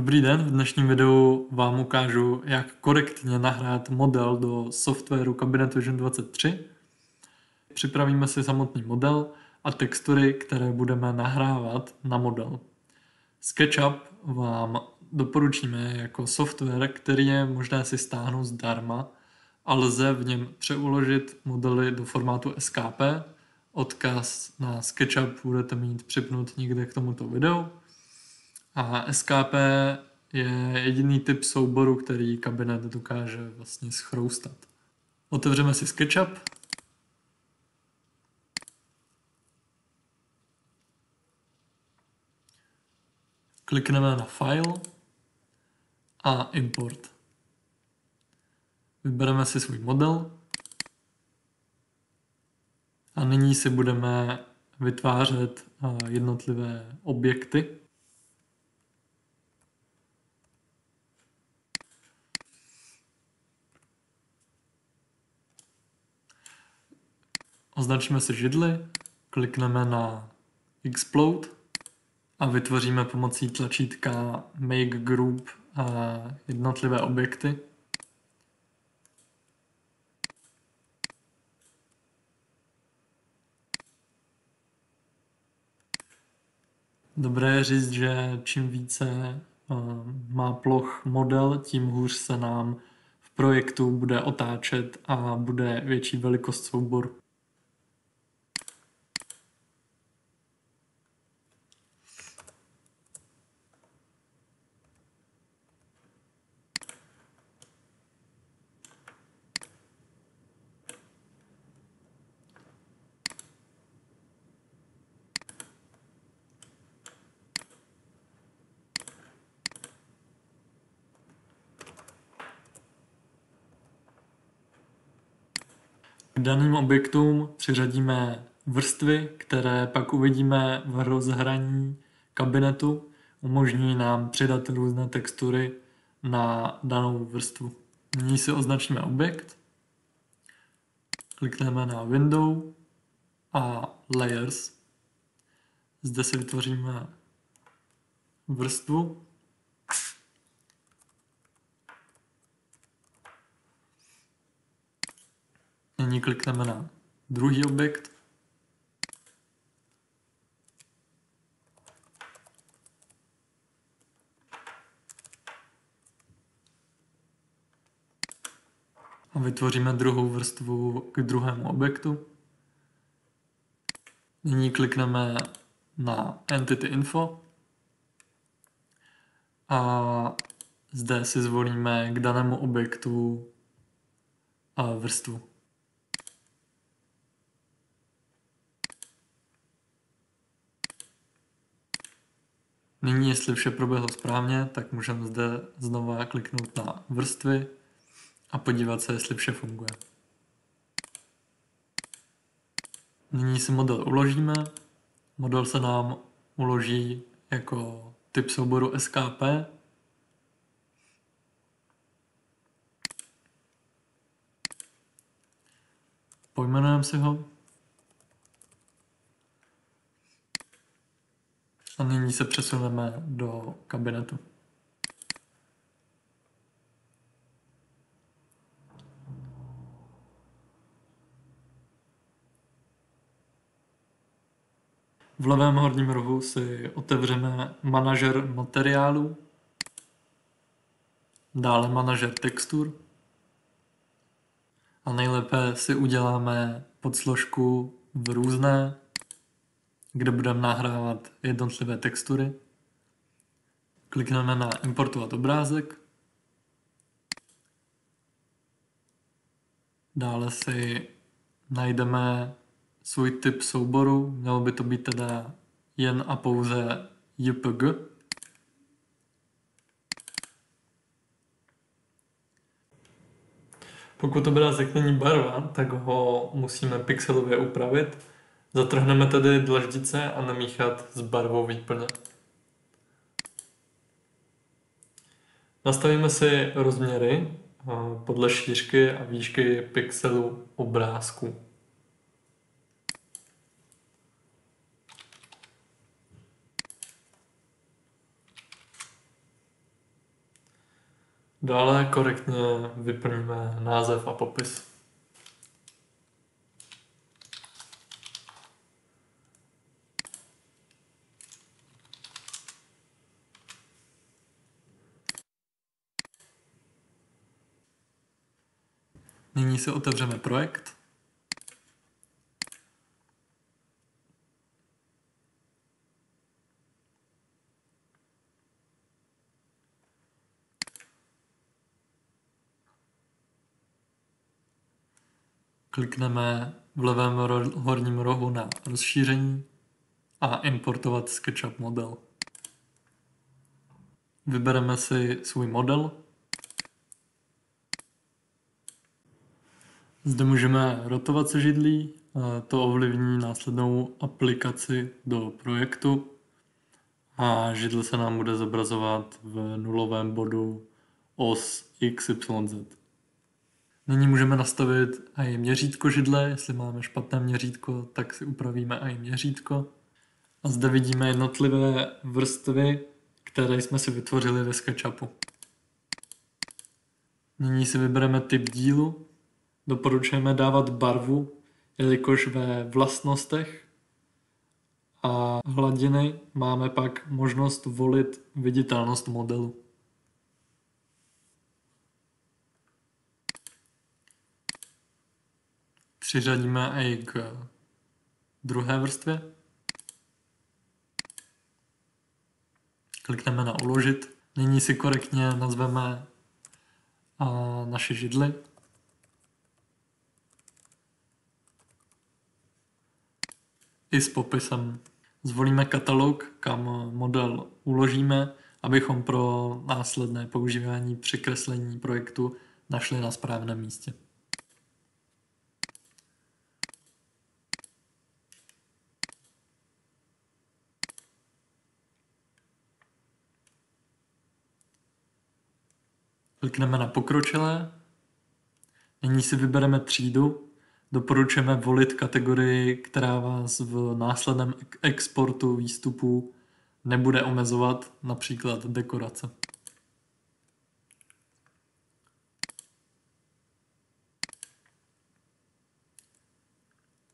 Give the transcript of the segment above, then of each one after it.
Dobrý den, v dnešním videu vám ukážu, jak korektně nahrát model do softwaru Cabinet Vision 23. Připravíme si samotný model a textury, které budeme nahrávat na model. SketchUp vám doporučíme jako software, který je možné si stáhnout zdarma a lze v něm přeuložit modely do formátu SKP. Odkaz na SketchUp budete mít připnut někde k tomuto videu. A SKP je jediný typ souboru, který kabinet dokáže vlastně schroustat. Otevřeme si SketchUp. Klikneme na File a Import. Vybereme si svůj model a nyní si budeme vytvářet jednotlivé objekty. Označíme si židli, klikneme na Explode a vytvoříme pomocí tlačítka Make Group jednotlivé objekty. Dobré je říct, že čím více má ploch model, tím hůř se nám v projektu bude otáčet a bude větší velikost souboru. K daným objektům přiřadíme vrstvy, které pak uvidíme v rozhraní kabinetu. Umožní nám přidat různé textury na danou vrstvu. Nyní si označíme objekt, klikneme na Window a Layers. Zde si vytvoříme vrstvu. Nyní klikneme na druhý objekt. A vytvoříme druhou vrstvu k druhému objektu. Nyní klikneme na Entity Info a zde si zvolíme k danému objektu vrstvu. Nyní, jestli vše proběhlo správně, tak můžeme zde znova kliknout na vrstvy a podívat se, jestli vše funguje. Nyní si model uložíme. Model se nám uloží jako typ souboru SKP. Pojmenujeme si ho. A nyní se přesuneme do kabinetu. V levém horním rohu si otevřeme manažer materiálů, dále manažer textur a nejlépe si uděláme podsložku v různé, kde budeme nahrávat jednotlivé textury. Klikneme na importovat obrázek. Dále si najdeme svůj typ souboru, mělo by to být teda jen a pouze JPG. Pokud obrázek není barva, tak ho musíme pixelově upravit. Zatrhneme tedy dlaždice a nemíchat s barvou výplně. Nastavíme si rozměry podle šířky a výšky pixelů obrázku. Dále korektně vyplníme název a popis. Nyní si otevřeme projekt. Klikneme v levém horním rohu na rozšíření a importovat SketchUp model. Vybereme si svůj model. Zde můžeme rotovat se židlí, to ovlivní následnou aplikaci do projektu a židle se nám bude zobrazovat v nulovém bodu os XYZ. Nyní můžeme nastavit i měřítko židle, jestli máme špatné měřítko, tak si upravíme i měřítko. A zde vidíme jednotlivé vrstvy, které jsme si vytvořili ve SketchUpu. Nyní si vybereme typ dílu. Doporučujeme dávat barvu, jelikož ve vlastnostech a hladiny máme pak možnost volit viditelnost modelu. Přiřadíme i k druhé vrstvě. Klikneme na uložit. Nyní si korektně nazveme naše židly. I s popisem. Zvolíme katalog, kam model uložíme, abychom pro následné používání při kreslení projektu našli na správném místě. Klikneme na pokročilé. Nyní si vybereme třídu. Doporučujeme volit kategorii, která vás v následném exportu výstupu nebude omezovat, například dekorace.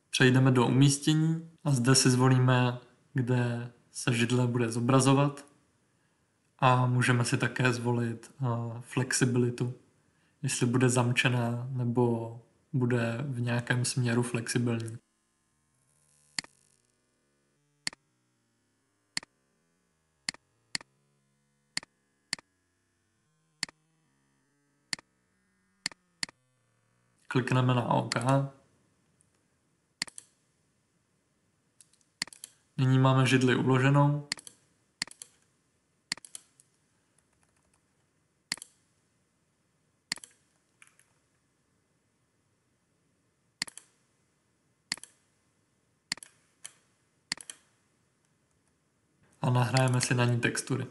Přejdeme do umístění a zde si zvolíme, kde se židle bude zobrazovat a můžeme si také zvolit flexibilitu, jestli bude zamčená nebo bude v nějakém směru flexibilní. Klikneme na OK. Nyní máme židli uloženou. A nahrajeme si na ní textury.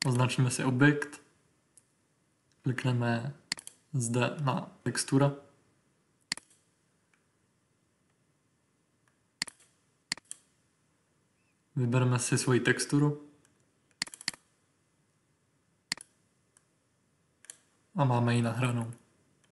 Označíme si objekt, klikneme zde na textura. Vybereme si svoji texturu a máme ji nahranou.